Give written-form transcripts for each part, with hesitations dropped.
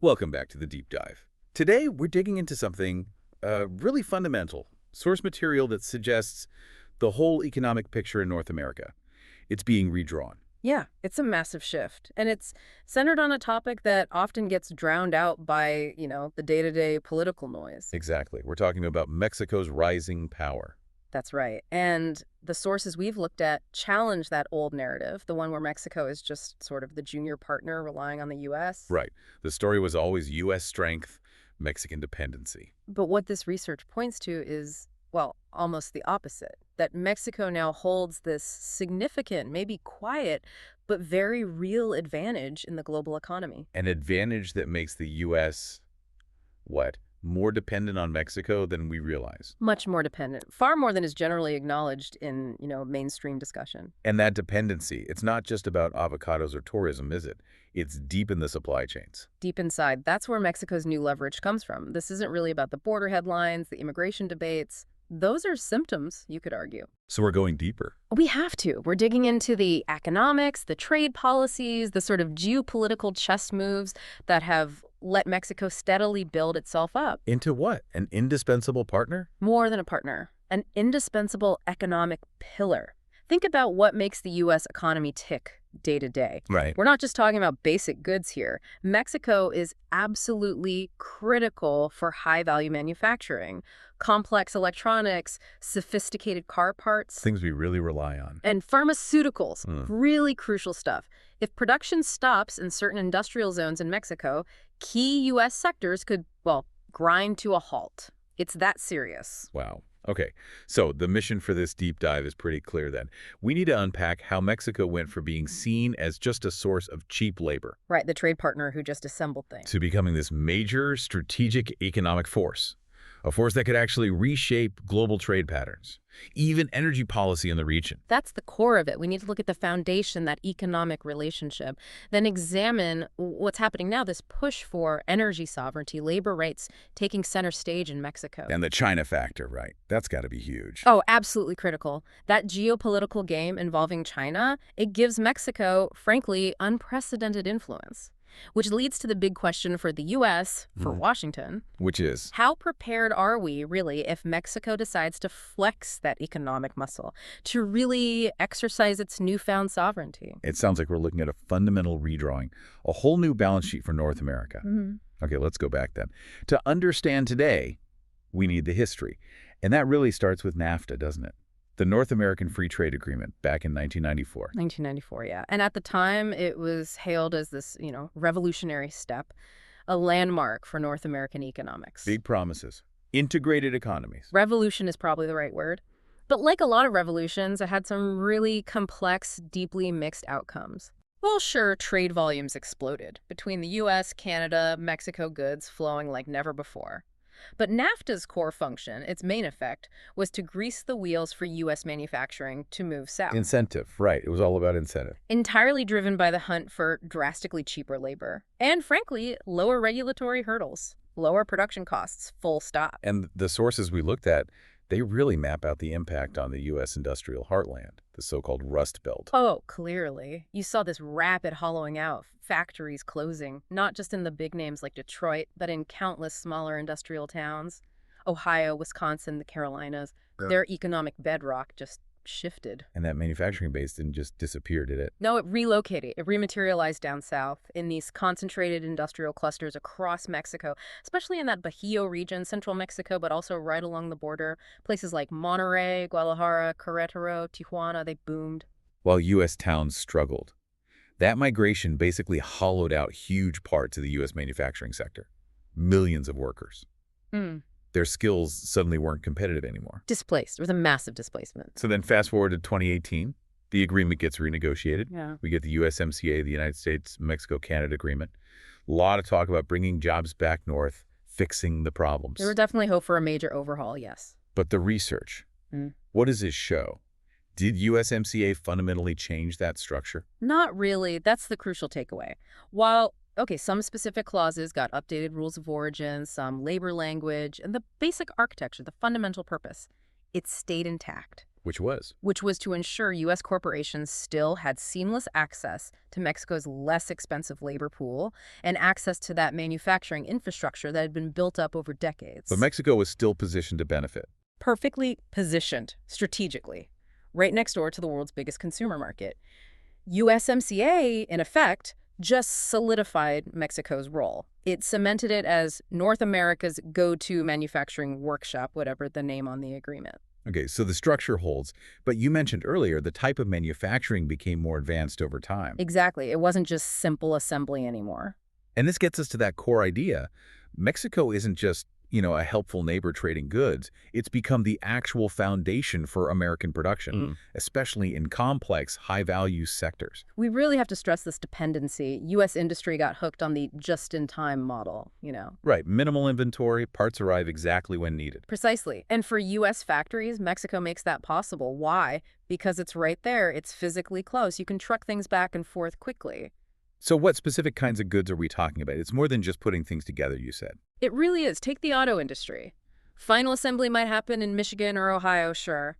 Welcome back to the Deep Dive. Today, we're digging into something really fundamental, source material that suggests the whole economic picture in North America. It's being redrawn. Yeah, it's a massive shift. And it's centered on a topic that often gets drowned out by, the day-to-day political noise. Exactly. We're talking about Mexico's rising power. That's right. And the sources we've looked at challenge that old narrative, the one where Mexico is just sort of the junior partner relying on the U.S. Right. The story was always U.S. strength, Mexican dependency. But what this research points to is, well, almost the opposite, that Mexico now holds this significant, maybe quiet, but very real advantage in the global economy. An advantage that makes the U.S., what, more dependent on Mexico than we realize. Much more dependent, far more than is generally acknowledged in, mainstream discussion. And that dependency, it's not just about avocados or tourism, is it? It's deep in the supply chains. Deep inside, that's where Mexico's new leverage comes from. This isn't really about the border headlines, the immigration debates. Those are symptoms, you could argue. So we're going deeper. We have to. We're digging into the economics, the trade policies, the sort of geopolitical chess moves that have let Mexico steadily build itself up. Into what? An indispensable partner? More than a partner, an indispensable economic pillar. Think about what makes the U.S. economy tick day to day. Right. We're not just talking about basic goods here. Mexico is absolutely critical for high-value manufacturing, complex electronics, sophisticated car parts. Things we really rely on. And pharmaceuticals, really crucial stuff. If production stops in certain industrial zones in Mexico, key U.S. sectors could, well, grind to a halt. It's that serious. Wow. Okay, so the mission for this deep dive is pretty clear then. We need to unpack how Mexico went from being seen as just a source of cheap labor. Right, the trade partner who just assembled things. To becoming this major strategic economic force. A force that could actually reshape global trade patterns, even energy policy in the region. That's the core of it. We need to look at the foundation, that economic relationship, then examine what's happening now, this push for energy sovereignty, labor rights taking center stage in Mexico. And the China factor, right? That's got to be huge. Oh, absolutely critical. That geopolitical game involving China, it gives Mexico, frankly, unprecedented influence. Which leads to the big question for the U.S., for Washington. Which is? How prepared are we, really, if Mexico decides to flex that economic muscle, to really exercise its newfound sovereignty? It sounds like we're looking at a fundamental redrawing, a whole new balance sheet for North America. Okay, let's go back then. To understand today, we need the history. And that really starts with NAFTA, doesn't it? The North American Free Trade Agreement back in 1994. 1994, yeah. And at the time, it was hailed as this, revolutionary step, a landmark for North American economics. Big promises. Integrated economies. Revolution is probably the right word. But like a lot of revolutions, it had some really complex, deeply mixed outcomes. Well, sure, trade volumes exploded between the U.S., Canada, Mexico goods flowing like never before. But NAFTA's core function, its main effect, was to grease the wheels for U.S. manufacturing to move south. Incentive, right. It was all about incentive. Entirely driven by the hunt for drastically cheaper labor. And frankly, lower regulatory hurdles, lower production costs, full stop. And the sources we looked at, they really map out the impact on the U.S. industrial heartland, the so-called Rust Belt. Oh, clearly. You saw this rapid hollowing out, factories closing, not just in the big names like Detroit, but in countless smaller industrial towns. Ohio, Wisconsin, the Carolinas, their economic bedrock just shifted. And that manufacturing base didn't just disappear, did it? No, it relocated. It rematerialized down south in these concentrated industrial clusters across Mexico, especially in that Bajío region, central Mexico, but also right along the border. Places like Monterrey, Guadalajara, Querétaro, Tijuana, they boomed. While U.S. towns struggled. That migration basically hollowed out huge parts of the U.S. manufacturing sector. Millions of workers. Their skills suddenly weren't competitive anymore. Displaced. There was a massive displacement. So then fast forward to 2018, the agreement gets renegotiated. Yeah. We get the USMCA, the United States-Mexico-Canada agreement. A lot of talk about bringing jobs back north, fixing the problems. There was definitely hope for a major overhaul, yes. But the research, what does it show? Did USMCA fundamentally change that structure? Not really. That's the crucial takeaway. While some specific clauses got updated rules of origin, some labor language, and the basic architecture, the fundamental purpose. it stayed intact, Which was? which was to ensure U.S. corporations still had seamless access to Mexico's less expensive labor pool and access to that manufacturing infrastructure that had been built up over decades. But Mexico was still positioned to benefit. Perfectly positioned strategically, right next door to the world's biggest consumer market. USMCA, in effect, just solidified Mexico's role. It cemented it as North America's go-to manufacturing workshop, whatever the name on the agreement. Okay, so the structure holds, but you mentioned earlier the type of manufacturing became more advanced over time. Exactly. It wasn't just simple assembly anymore. And this gets us to that core idea. Mexico isn't just, a helpful neighbor trading goods. It's become the actual foundation for American production, especially in complex, high-value sectors. We really have to stress this dependency. U.S. industry got hooked on the just-in-time model, Right, minimal inventory, parts arrive exactly when needed. Precisely. And for U.S. factories, Mexico makes that possible. Why? Because it's right there. It's physically close. You can truck things back and forth quickly. So what specific kinds of goods are we talking about? It's more than just putting things together, you said. It really is. Take the auto industry. Final assembly might happen in Michigan or Ohio, sure.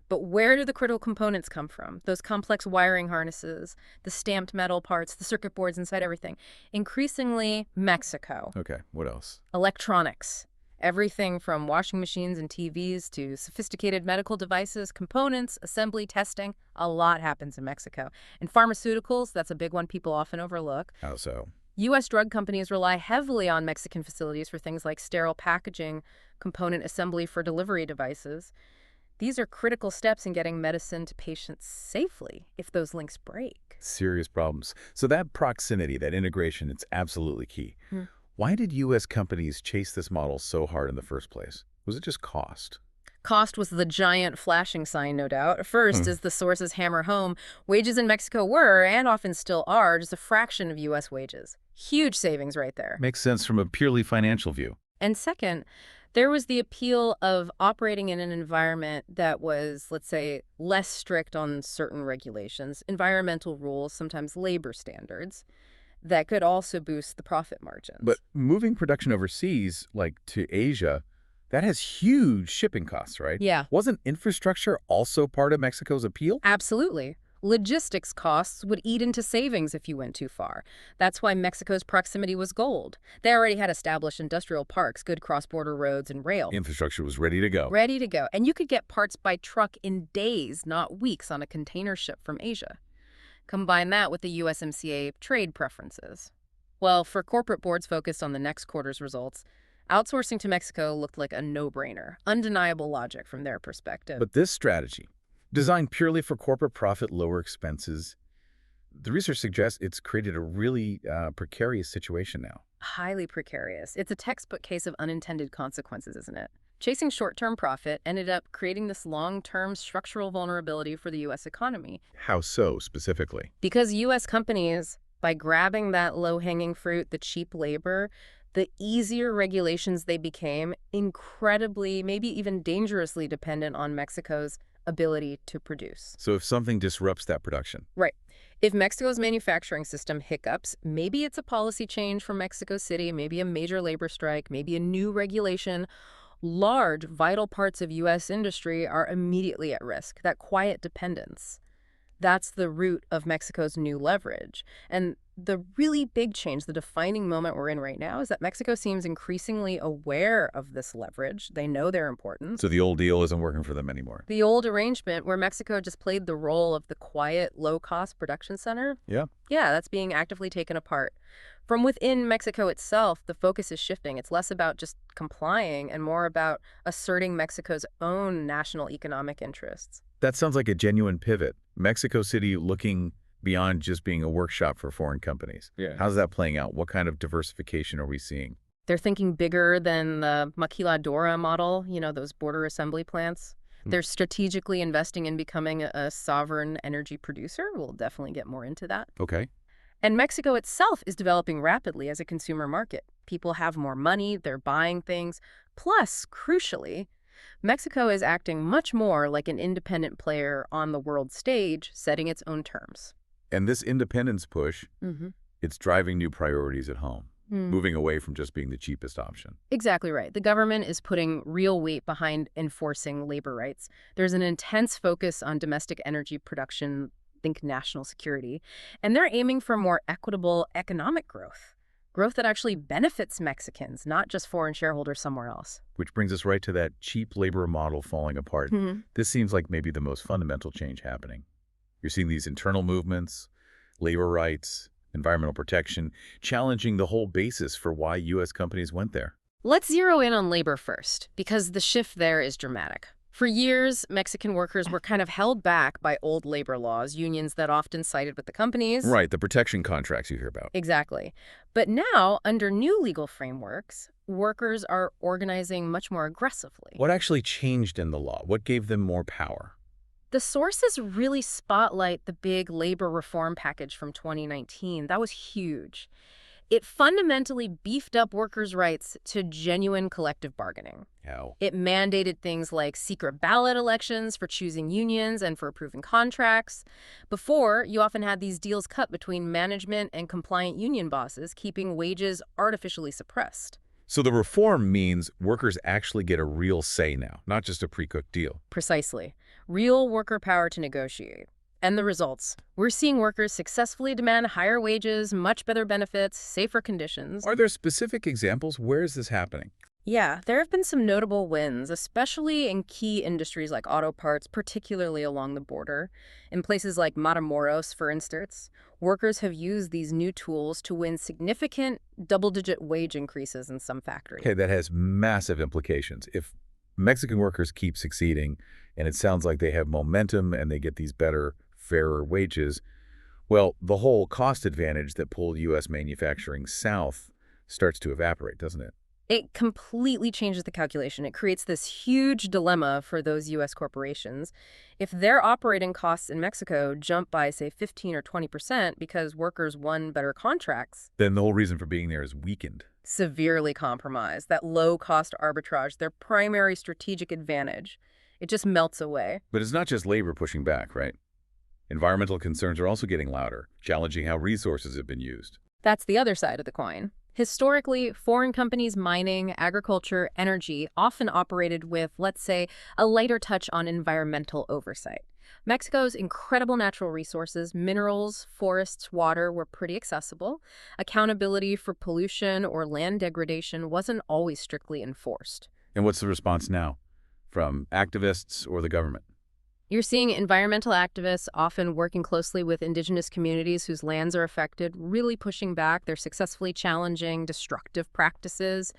But where do the critical components come from? Those complex wiring harnesses, the stamped metal parts, the circuit boards inside everything. Increasingly, Mexico. Okay, what else? Electronics. Everything from washing machines and TVs to sophisticated medical devices, components, assembly, testing. A lot happens in Mexico. And pharmaceuticals, that's a big one people often overlook. How so? U.S. drug companies rely heavily on Mexican facilities for things like sterile packaging, component assembly for delivery devices. These are critical steps in getting medicine to patients safely if those links break. Serious problems. So that proximity, that integration, it's absolutely key. Why did U.S. companies chase this model so hard in the first place? Was it just cost? Cost was the giant flashing sign, no doubt. First, as the sources hammer home, wages in Mexico were, and often still are, just a fraction of U.S. wages. Huge savings right there. Makes sense from a purely financial view. And second, there was the appeal of operating in an environment that was, let's say, less strict on certain regulations, environmental rules, sometimes labor standards, that could also boost the profit margins. But moving production overseas, like to Asia, that has huge shipping costs, right? Yeah. Wasn't infrastructure also part of Mexico's appeal? Absolutely. Logistics costs would eat into savings if you went too far. That's why Mexico's proximity was gold. They already had established industrial parks, good cross-border roads, and rail. Infrastructure was ready to go. Ready to go. And you could get parts by truck in days, not weeks, on a container ship from Asia. Combine that with the USMCA trade preferences. Well, for corporate boards focused on the next quarter's results, outsourcing to Mexico looked like a no-brainer, undeniable logic from their perspective. But this strategy, designed purely for corporate profit, lower expenses, the research suggests it's created a really precarious situation now. Highly precarious. It's a textbook case of unintended consequences, isn't it? Chasing short-term profit ended up creating this long-term structural vulnerability for the U.S. economy. How so, specifically? Because U.S. companies, by grabbing that low-hanging fruit, the cheap labor, the easier regulations they became, incredibly, maybe even dangerously dependent on Mexico's ability to produce. So if something disrupts that production. Right. If Mexico's manufacturing system hiccups, maybe it's a policy change from Mexico City, maybe a major labor strike, maybe a new regulation, large, vital parts of U.S. industry are immediately at risk. That quiet dependence. That's the root of Mexico's new leverage. And the really big change, the defining moment we're in right now, is that Mexico seems increasingly aware of this leverage. They know their importance. So the old deal isn't working for them anymore. The old arrangement where Mexico just played the role of the quiet, low-cost production center? Yeah. Yeah, that's being actively taken apart. From within Mexico itself, the focus is shifting. It's less about just complying and more about asserting Mexico's own national economic interests. That sounds like a genuine pivot. Mexico City looking beyond just being a workshop for foreign companies. Yeah. How's that playing out? What kind of diversification are we seeing? They're thinking bigger than the maquiladora model, those border assembly plants. They're strategically investing in becoming a sovereign energy producer. We'll definitely get more into that. Okay. And Mexico itself is developing rapidly as a consumer market. People have more money, they're buying things. Plus, crucially, Mexico is acting much more like an independent player on the world stage, setting its own terms. And this independence push, it's driving new priorities at home. moving away from just being the cheapest option. Exactly right. The government is putting real weight behind enforcing labor rights. There's an intense focus on domestic energy production, think national security, and they're aiming for more equitable economic growth. Growth that actually benefits Mexicans, not just foreign shareholders somewhere else. Which brings us right to that cheap labor model falling apart. This seems like maybe the most fundamental change happening. You're seeing these internal movements, labor rights, environmental protection, challenging the whole basis for why U.S. companies went there. Let's zero in on labor first, because the shift there is dramatic. For years, Mexican workers were kind of held back by old labor laws, unions that often sided with the companies. Right, the protection contracts you hear about. Exactly. But now, under new legal frameworks, workers are organizing much more aggressively. What actually changed in the law? What gave them more power? The sources really spotlight the big labor reform package from 2019. That was huge. It fundamentally beefed up workers' rights to genuine collective bargaining. How? It mandated things like secret ballot elections for choosing unions and for approving contracts. Before, you often had these deals cut between management and compliant union bosses, keeping wages artificially suppressed. So the reform means workers actually get a real say now, not just a pre-cooked deal. Precisely. Real worker power to negotiate. And the results. We're seeing workers successfully demand higher wages, much better benefits, safer conditions. Are there specific examples? Where is this happening? Yeah, there have been some notable wins, especially in key industries like auto parts, particularly along the border. In places like Matamoros, for instance, workers have used these new tools to win significant double-digit wage increases in some factories. Okay, that has massive implications. If Mexican workers keep succeeding, and it sounds like they have momentum and they get these better, fairer wages, well, the whole cost advantage that pulled U.S. manufacturing south starts to evaporate, doesn't it? It completely changes the calculation. It creates this huge dilemma for those U.S. corporations. If their operating costs in Mexico jump by, say, 15 or 20% because workers won better contracts, then the whole reason for being there is weakened. Severely compromised. That low-cost arbitrage, their primary strategic advantage, it just melts away. But it's not just labor pushing back, right? Environmental concerns are also getting louder, challenging how resources have been used. That's the other side of the coin. Historically, foreign companies mining, agriculture, energy often operated with, let's say, a lighter touch on environmental oversight. Mexico's incredible natural resources, minerals, forests, water were pretty accessible. Accountability for pollution or land degradation wasn't always strictly enforced. And what's the response now from activists or the government? You're seeing environmental activists often working closely with indigenous communities whose lands are affected, really pushing back. They're successfully challenging destructive practices,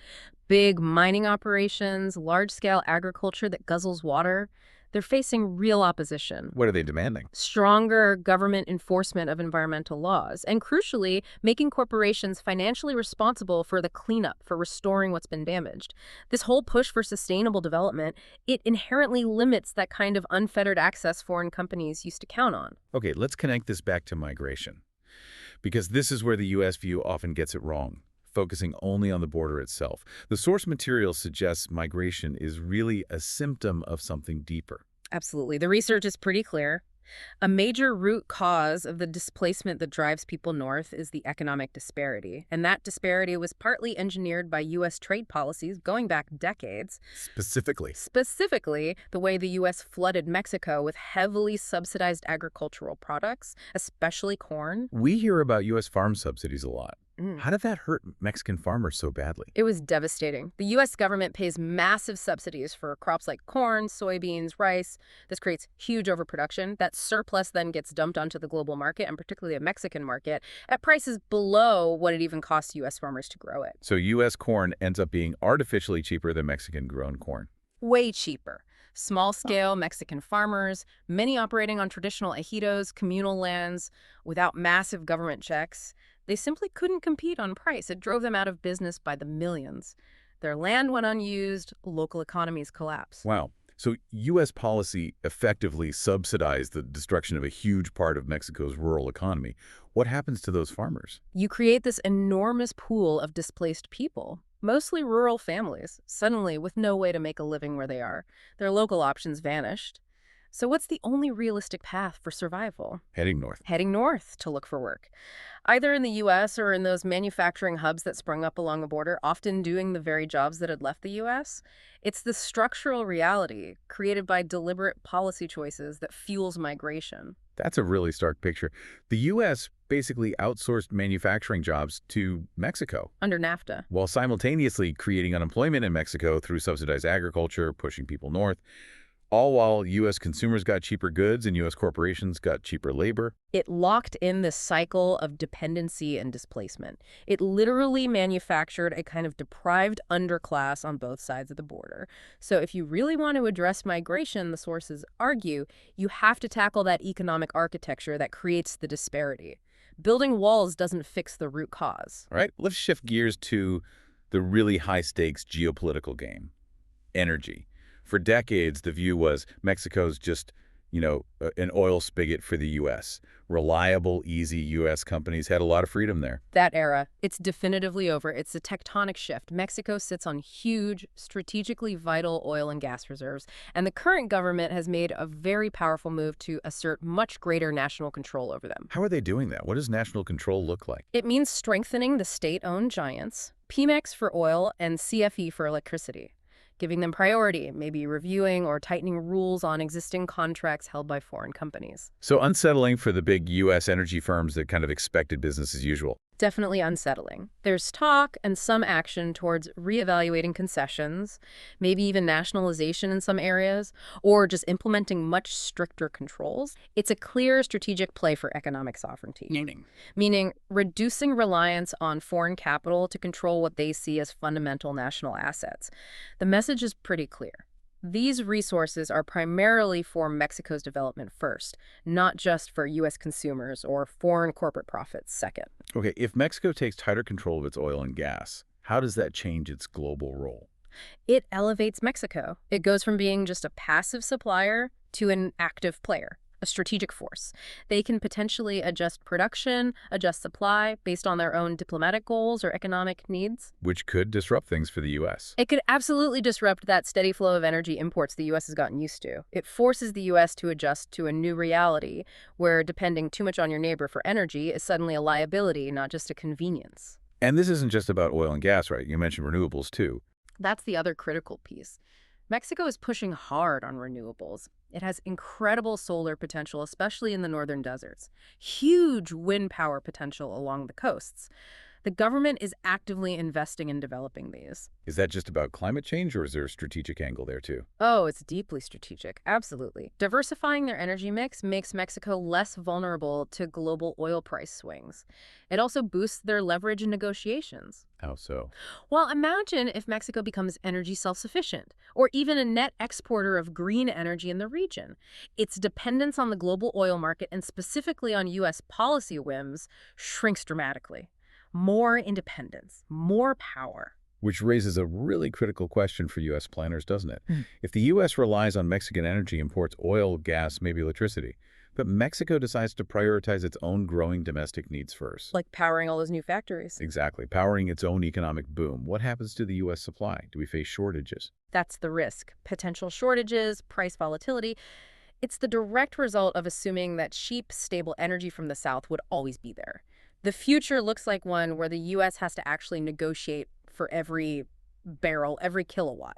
big mining operations, large-scale agriculture that guzzles water. They're facing real opposition. What are they demanding? Stronger government enforcement of environmental laws, and crucially, making corporations financially responsible for the cleanup, for restoring what's been damaged. This whole push for sustainable development, it inherently limits that kind of unfettered access foreign companies used to count on. Okay, let's connect this back to migration, because this is where the U.S. view often gets it wrong, focusing only on the border itself. The source material suggests migration is really a symptom of something deeper. Absolutely. The research is pretty clear. A major root cause of the displacement that drives people north is the economic disparity. And that disparity was partly engineered by U.S. trade policies going back decades. Specifically, the way the U.S. flooded Mexico with heavily subsidized agricultural products, especially corn. We hear about U.S. farm subsidies a lot. How did that hurt Mexican farmers so badly? It was devastating. The U.S. government pays massive subsidies for crops like corn, soybeans, rice. This creates huge overproduction. That surplus then gets dumped onto the global market, and particularly the Mexican market, at prices below what it even costs U.S. farmers to grow it. So U.S. corn ends up being artificially cheaper than Mexican-grown corn. Way cheaper. Small-scale Mexican farmers, many operating on traditional ejidos, communal lands, without massive government checks. They simply couldn't compete on price. It drove them out of business by the millions. Their land went unused, local economies collapsed. Wow. So U.S. policy effectively subsidized the destruction of a huge part of Mexico's rural economy. What happens to those farmers? You create this enormous pool of displaced people, mostly rural families, suddenly with no way to make a living where they are. Their local options vanished. So what's the only realistic path for survival? Heading north. Heading north to look for work, either in the U.S. or in those manufacturing hubs that sprung up along the border, often doing the very jobs that had left the U.S. It's the structural reality created by deliberate policy choices that fuels migration. That's a really stark picture. The U.S. basically outsourced manufacturing jobs to Mexico, Under NAFTA. while simultaneously creating unemployment in Mexico through subsidized agriculture, pushing people north, all while U.S. consumers got cheaper goods and U.S. corporations got cheaper labor. It locked in this cycle of dependency and displacement. It literally manufactured a kind of deprived underclass on both sides of the border. So if you really want to address migration, the sources argue, you have to tackle that economic architecture that creates the disparity. Building walls doesn't fix the root cause. All right, let's shift gears to the really high-stakes geopolitical game, energy. For decades, the view was Mexico's just, an oil spigot for the U.S. Reliable, easy U.S. companies had a lot of freedom there. That era, it's definitively over. It's a tectonic shift. Mexico sits on huge, strategically vital oil and gas reserves, and the current government has made a very powerful move to assert much greater national control over them. How are they doing that? What does national control look like? It means strengthening the state-owned giants, Pemex for oil and CFE for electricity, giving them priority, maybe reviewing or tightening rules on existing contracts held by foreign companies. So unsettling for the big U.S. energy firms that kind of expected business as usual. Definitely unsettling. There's talk and some action towards reevaluating concessions, maybe even nationalization in some areas, or just implementing much stricter controls. It's a clear strategic play for economic sovereignty. Meaning reducing reliance on foreign capital to control what they see as fundamental national assets. The message is pretty clear. These resources are primarily for Mexico's development first, not just for U.S. consumers or foreign corporate profits second. Okay, if Mexico takes tighter control of its oil and gas, how does that change its global role? It elevates Mexico. It goes from being just a passive supplier to an active player, a strategic force. They can potentially adjust production, adjust supply based on their own diplomatic goals or economic needs. Which could disrupt things for the U.S. It could absolutely disrupt that steady flow of energy imports the U.S. has gotten used to. It forces the U.S. to adjust to a new reality where depending too much on your neighbor for energy is suddenly a liability, not just a convenience. And this isn't just about oil and gas, right? You mentioned renewables, too. That's the other critical piece. Mexico is pushing hard on renewables. It has incredible solar potential, especially in the northern deserts. Huge wind power potential along the coasts. The government is actively investing in developing these. Is that just about climate change, or is there a strategic angle there, too? Oh, it's deeply strategic. Absolutely. Diversifying their energy mix makes Mexico less vulnerable to global oil price swings. It also boosts their leverage in negotiations. How so? Well, imagine if Mexico becomes energy self-sufficient, or even a net exporter of green energy in the region. Its dependence on the global oil market, and specifically on U.S. policy whims, shrinks dramatically. More independence, more power. Which raises a really critical question for U.S. planners, doesn't it? If the U.S. relies on Mexican energy, imports oil, gas, maybe electricity, but Mexico decides to prioritize its own growing domestic needs first. Like powering all those new factories. Exactly. Powering its own economic boom. What happens to the U.S. supply? Do we face shortages? That's the risk. Potential shortages, price volatility. It's the direct result of assuming that cheap, stable energy from the South would always be there. The future looks like one where the U.S. has to actually negotiate for every barrel, every kilowatt.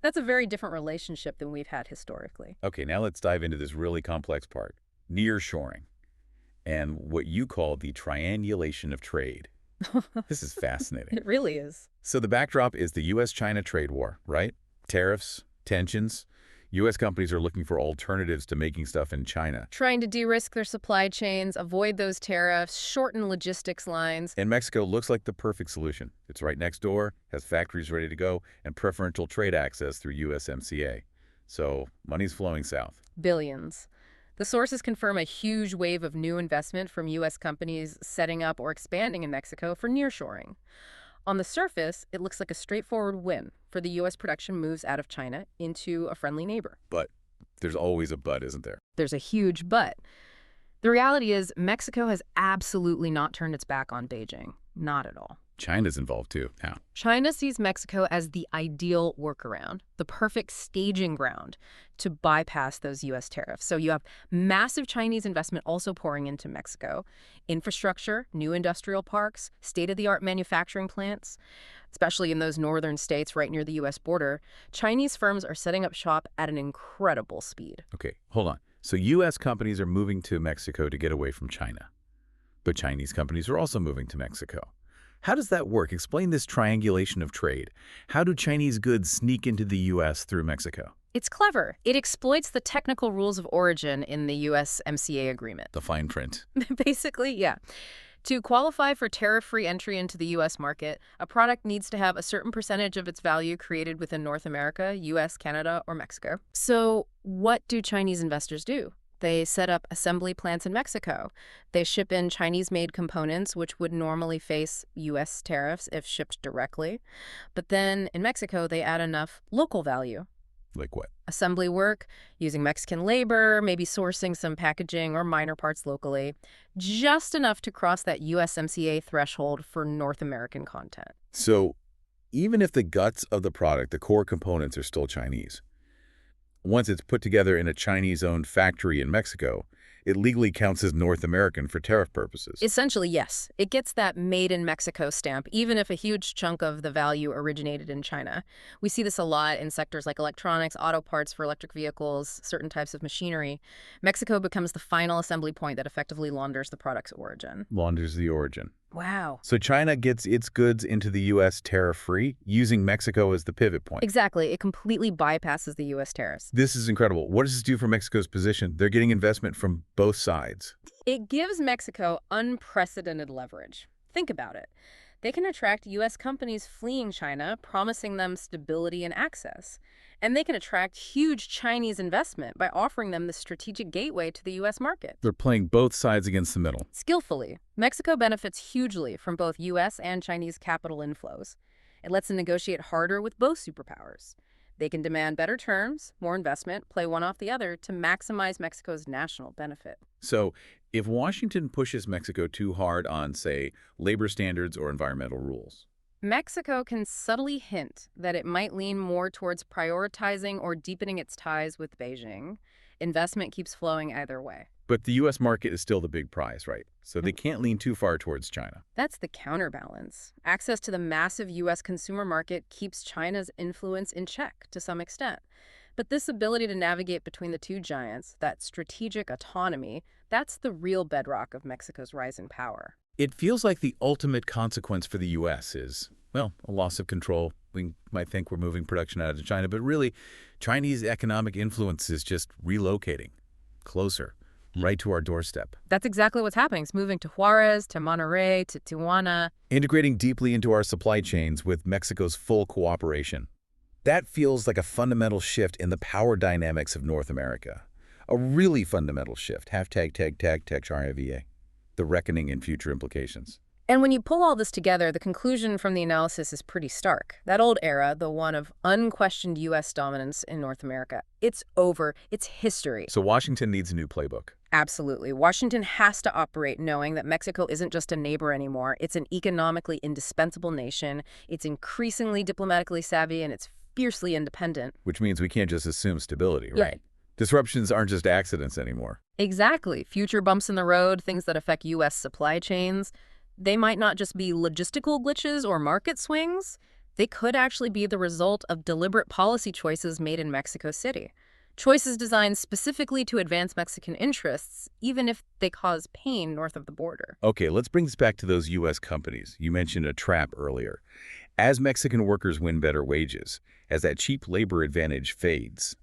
That's a very different relationship than we've had historically. Okay, now let's dive into this really complex part. Nearshoring, and what you call the triangulation of trade. This is fascinating. It really is. So the backdrop is the U.S.-China trade war, right? Tariffs, tensions. U.S. companies are looking for alternatives to making stuff in China. Trying to de-risk their supply chains, avoid those tariffs, shorten logistics lines. And Mexico looks like the perfect solution. It's right next door, has factories ready to go, and preferential trade access through USMCA. So money's flowing south. Billions. The sources confirm a huge wave of new investment from U.S. companies setting up or expanding in Mexico for nearshoring. On the surface, it looks like a straightforward win for the U.S. production moves out of China into a friendly neighbor. But there's always a but, isn't there? There's a huge but. The reality is Mexico has absolutely not turned its back on Beijing. Not at all. China's involved too. How? China sees Mexico as the ideal workaround, the perfect staging ground to bypass those U.S. tariffs. So you have massive Chinese investment also pouring into Mexico. Infrastructure, new industrial parks, state-of-the-art manufacturing plants, especially in those northern states right near the U.S. border. Chinese firms are setting up shop at an incredible speed. Okay, hold on. So U.S. companies are moving to Mexico to get away from China. But Chinese companies are also moving to Mexico. How does that work? Explain this triangulation of trade. How do Chinese goods sneak into the U.S. through Mexico? It's clever. It exploits the technical rules of origin in the USMCA agreement. The fine print. Basically, yeah. To qualify for tariff-free entry into the U.S. market, a product needs to have a certain percentage of its value created within North America, U.S., Canada, or Mexico. So what do Chinese investors do? They set up assembly plants in Mexico. They ship in Chinese-made components, which would normally face U.S. tariffs if shipped directly. But then in Mexico, they add enough local value. Like what? Assembly work, using Mexican labor, maybe sourcing some packaging or minor parts locally, just enough to cross that USMCA threshold for North American content. So even if the guts of the product, the core components, are still Chinese, once it's put together in a Chinese-owned factory in Mexico, it legally counts as North American for tariff purposes. Essentially, yes. It gets that Made in Mexico stamp, even if a huge chunk of the value originated in China. We see this a lot in sectors like electronics, auto parts for electric vehicles, certain types of machinery. Mexico becomes the final assembly point that effectively launders the product's origin. Launders the origin. Wow. So China gets its goods into the U.S. tariff-free, using Mexico as the pivot point. Exactly. It completely bypasses the U.S. tariffs. This is incredible. What does this do for Mexico's position? They're getting investment from both sides. It gives Mexico unprecedented leverage. Think about it. They can attract U.S. companies fleeing China, promising them stability and access. And they can attract huge Chinese investment by offering them the strategic gateway to the U.S. market. They're playing both sides against the middle. Skillfully, Mexico benefits hugely from both U.S. and Chinese capital inflows. It lets them negotiate harder with both superpowers. They can demand better terms, more investment, play one off the other to maximize Mexico's national benefit. So if Washington pushes Mexico too hard on, say, labor standards or environmental rules, Mexico can subtly hint that it might lean more towards prioritizing or deepening its ties with Beijing. Investment keeps flowing either way. but the U.S. market is still the big prize, right? So they can't lean too far towards China. That's the counterbalance. Access to the massive U.S. consumer market keeps China's influence in check to some extent. But this ability to navigate between the two giants, that strategic autonomy, that's the real bedrock of Mexico's rising power. It feels like the ultimate consequence for the U.S. is, well, a loss of control. We might think we're moving production out of China, but really, Chinese economic influence is just relocating closer, right to our doorstep. That's exactly what's happening. It's moving to Juarez, to Monterrey, to Tijuana. Integrating deeply into our supply chains with Mexico's full cooperation. That feels like a fundamental shift in the power dynamics of North America. A really fundamental shift. #tag the reckoning and future implications. And when you pull all this together, the conclusion from the analysis is pretty stark. That old era, the one of unquestioned U.S. dominance in North America, it's over. It's history. So Washington needs a new playbook. Absolutely. Washington has to operate knowing that Mexico isn't just a neighbor anymore. It's an economically indispensable nation. It's increasingly diplomatically savvy, and it's fiercely independent. Which means we can't just assume stability, right? Yeah. Disruptions aren't just accidents anymore. Exactly. Future bumps in the road, things that affect U.S. supply chains, they might not just be logistical glitches or market swings. They could actually be the result of deliberate policy choices made in Mexico City. Choices designed specifically to advance Mexican interests, even if they cause pain north of the border. Okay, let's bring this back to those U.S. companies. You mentioned a trap earlier. As Mexican workers win better wages, as that cheap labor advantage fades,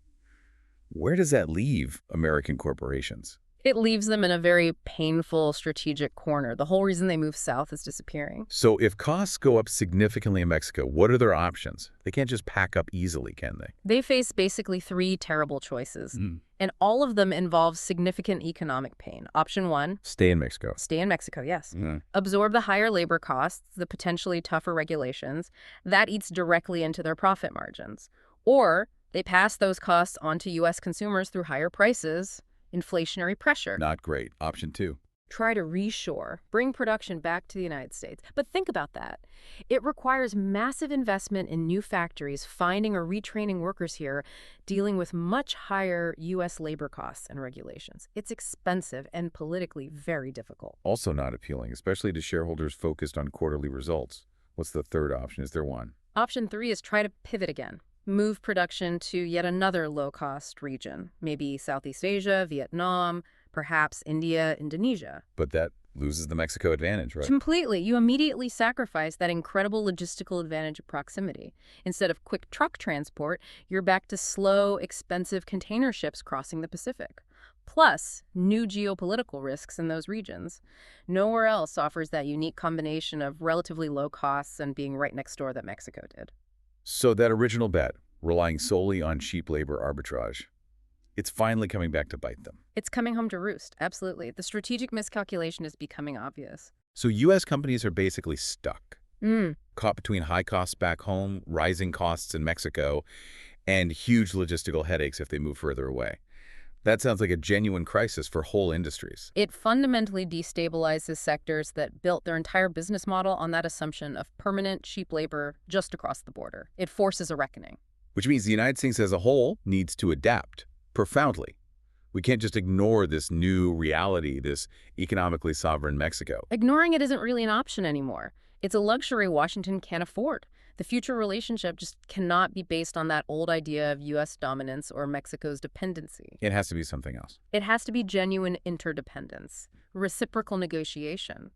where does that leave American corporations? It leaves them in a very painful strategic corner. The whole reason they move south is disappearing. So if costs go up significantly in Mexico, what are their options? They can't just pack up easily, can they? They face basically three terrible choices, and all of them involve significant economic pain. Option one, Stay in Mexico. stay in Mexico, yes. Absorb the higher labor costs, the potentially tougher regulations. That eats directly into their profit margins. Or they pass those costs on to U.S. consumers through higher prices, inflationary pressure. Not great. Option two. try to reshore, bring production back to the United States. But think about that. It requires massive investment in new factories, finding or retraining workers here, dealing with much higher U.S. labor costs and regulations. It's expensive and politically very difficult. Also not appealing, especially to shareholders focused on quarterly results. What's the third option? Is there one? Option 3 is try to pivot again. Move production to yet another low-cost region, maybe Southeast Asia, Vietnam, perhaps India, Indonesia. But that loses the Mexico advantage, right? Completely. You immediately sacrifice that incredible logistical advantage of proximity. Instead of quick truck transport, you're back to slow, expensive container ships crossing the Pacific. Plus, new geopolitical risks in those regions. Nowhere else offers that unique combination of relatively low costs and being right next door that Mexico did. So that original bet, relying solely on cheap labor arbitrage, it's finally coming back to bite them. It's coming home to roost, absolutely. The strategic miscalculation is becoming obvious. So U.S. companies are basically stuck, caught between high costs back home, rising costs in Mexico, and huge logistical headaches if they move further away. That sounds like a genuine crisis for whole industries. It fundamentally destabilizes sectors that built their entire business model on that assumption of permanent, cheap labor just across the border. It forces a reckoning. Which means the United States as a whole needs to adapt profoundly. We can't just ignore this new reality, this economically sovereign Mexico. Ignoring it isn't really an option anymore. It's a luxury Washington can't afford. The future relationship just cannot be based on that old idea of U.S. dominance or Mexico's dependency. It has to be something else. It has to be genuine interdependence, reciprocal negotiation.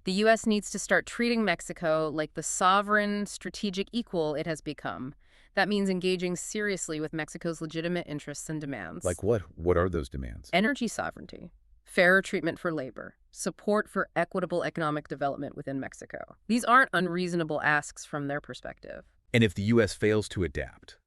The U.S. needs to start treating Mexico like the sovereign, strategic equal it has become. That means engaging seriously with Mexico's legitimate interests and demands. Like what? What are those demands? Energy sovereignty, fairer treatment for labor, support for equitable economic development within Mexico. These aren't unreasonable asks from their perspective. And if the U.S. fails to adapt,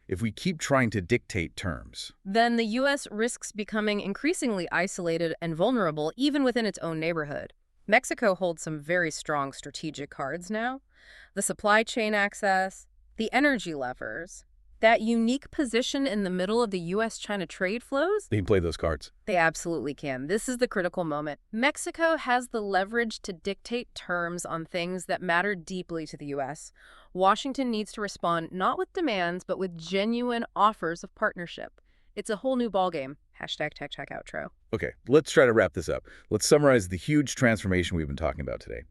if we keep trying to dictate terms, then the U.S. risks becoming increasingly isolated and vulnerable even within its own neighborhood. Mexico holds some very strong strategic cards now. The supply chain access, the energy levers, that unique position in the middle of the U.S.-China trade flows. they can play those cards. They absolutely can. This is the critical moment. Mexico has the leverage to dictate terms on things that matter deeply to the U.S. Washington needs to respond not with demands, but with genuine offers of partnership. It's a whole new ballgame. #TechCheckOutro. Okay, let's try to wrap this up. Let's summarize the huge transformation we've been talking about today.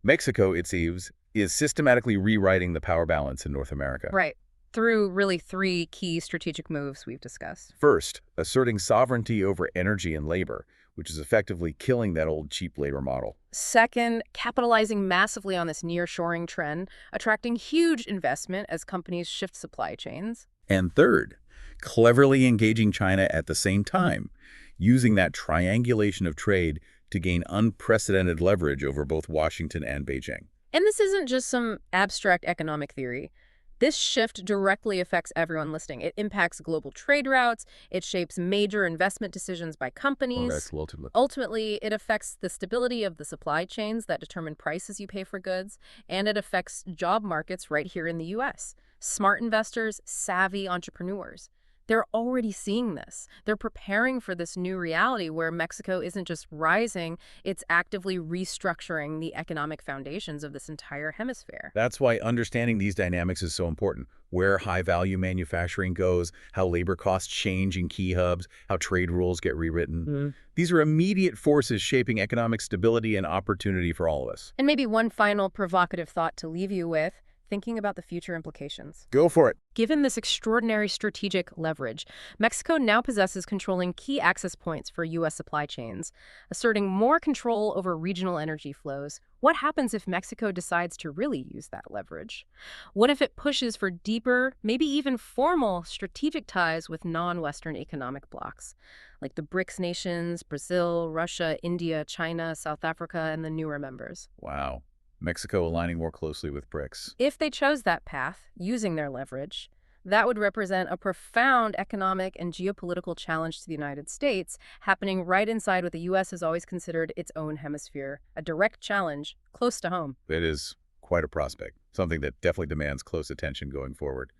Mexico, it seems, is systematically rewriting the power balance in North America. Right. Through really 3 key strategic moves we've discussed. First, asserting sovereignty over energy and labor, which is effectively killing that old cheap labor model. Second, capitalizing massively on this nearshoring trend, attracting huge investment as companies shift supply chains. And third, cleverly engaging China at the same time, using that triangulation of trade to gain unprecedented leverage over both Washington and Beijing. And this isn't just some abstract economic theory. This shift directly affects everyone listening. It impacts global trade routes. It shapes major investment decisions by companies. Ultimately, it affects the stability of the supply chains that determine prices you pay for goods, and it affects job markets right here in the U.S. Smart investors, savvy entrepreneurs. They're already seeing this. They're preparing for this new reality where Mexico isn't just rising, it's actively restructuring the economic foundations of this entire hemisphere. That's why understanding these dynamics is so important. Where high-value manufacturing goes, how labor costs change in key hubs, how trade rules get rewritten. These are immediate forces shaping economic stability and opportunity for all of us. And maybe one final provocative thought to leave you with, thinking about the future implications. Go for it. Given this extraordinary strategic leverage, Mexico now possesses controlling key access points for U.S. supply chains, asserting more control over regional energy flows. What happens if Mexico decides to really use that leverage? What if it pushes for deeper, maybe even formal, strategic ties with non-Western economic blocs, like the BRICS nations, Brazil, Russia, India, China, South Africa, and the newer members? Wow. Mexico aligning more closely with BRICS. If they chose that path, using their leverage, that would represent a profound economic and geopolitical challenge to the United States, happening right inside what the U.S. has always considered its own hemisphere, a direct challenge close to home. It is quite a prospect, something that definitely demands close attention going forward.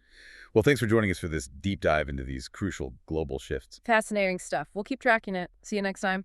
Well, thanks for joining us for this deep dive into these crucial global shifts. Fascinating stuff. We'll keep tracking it. See you next time.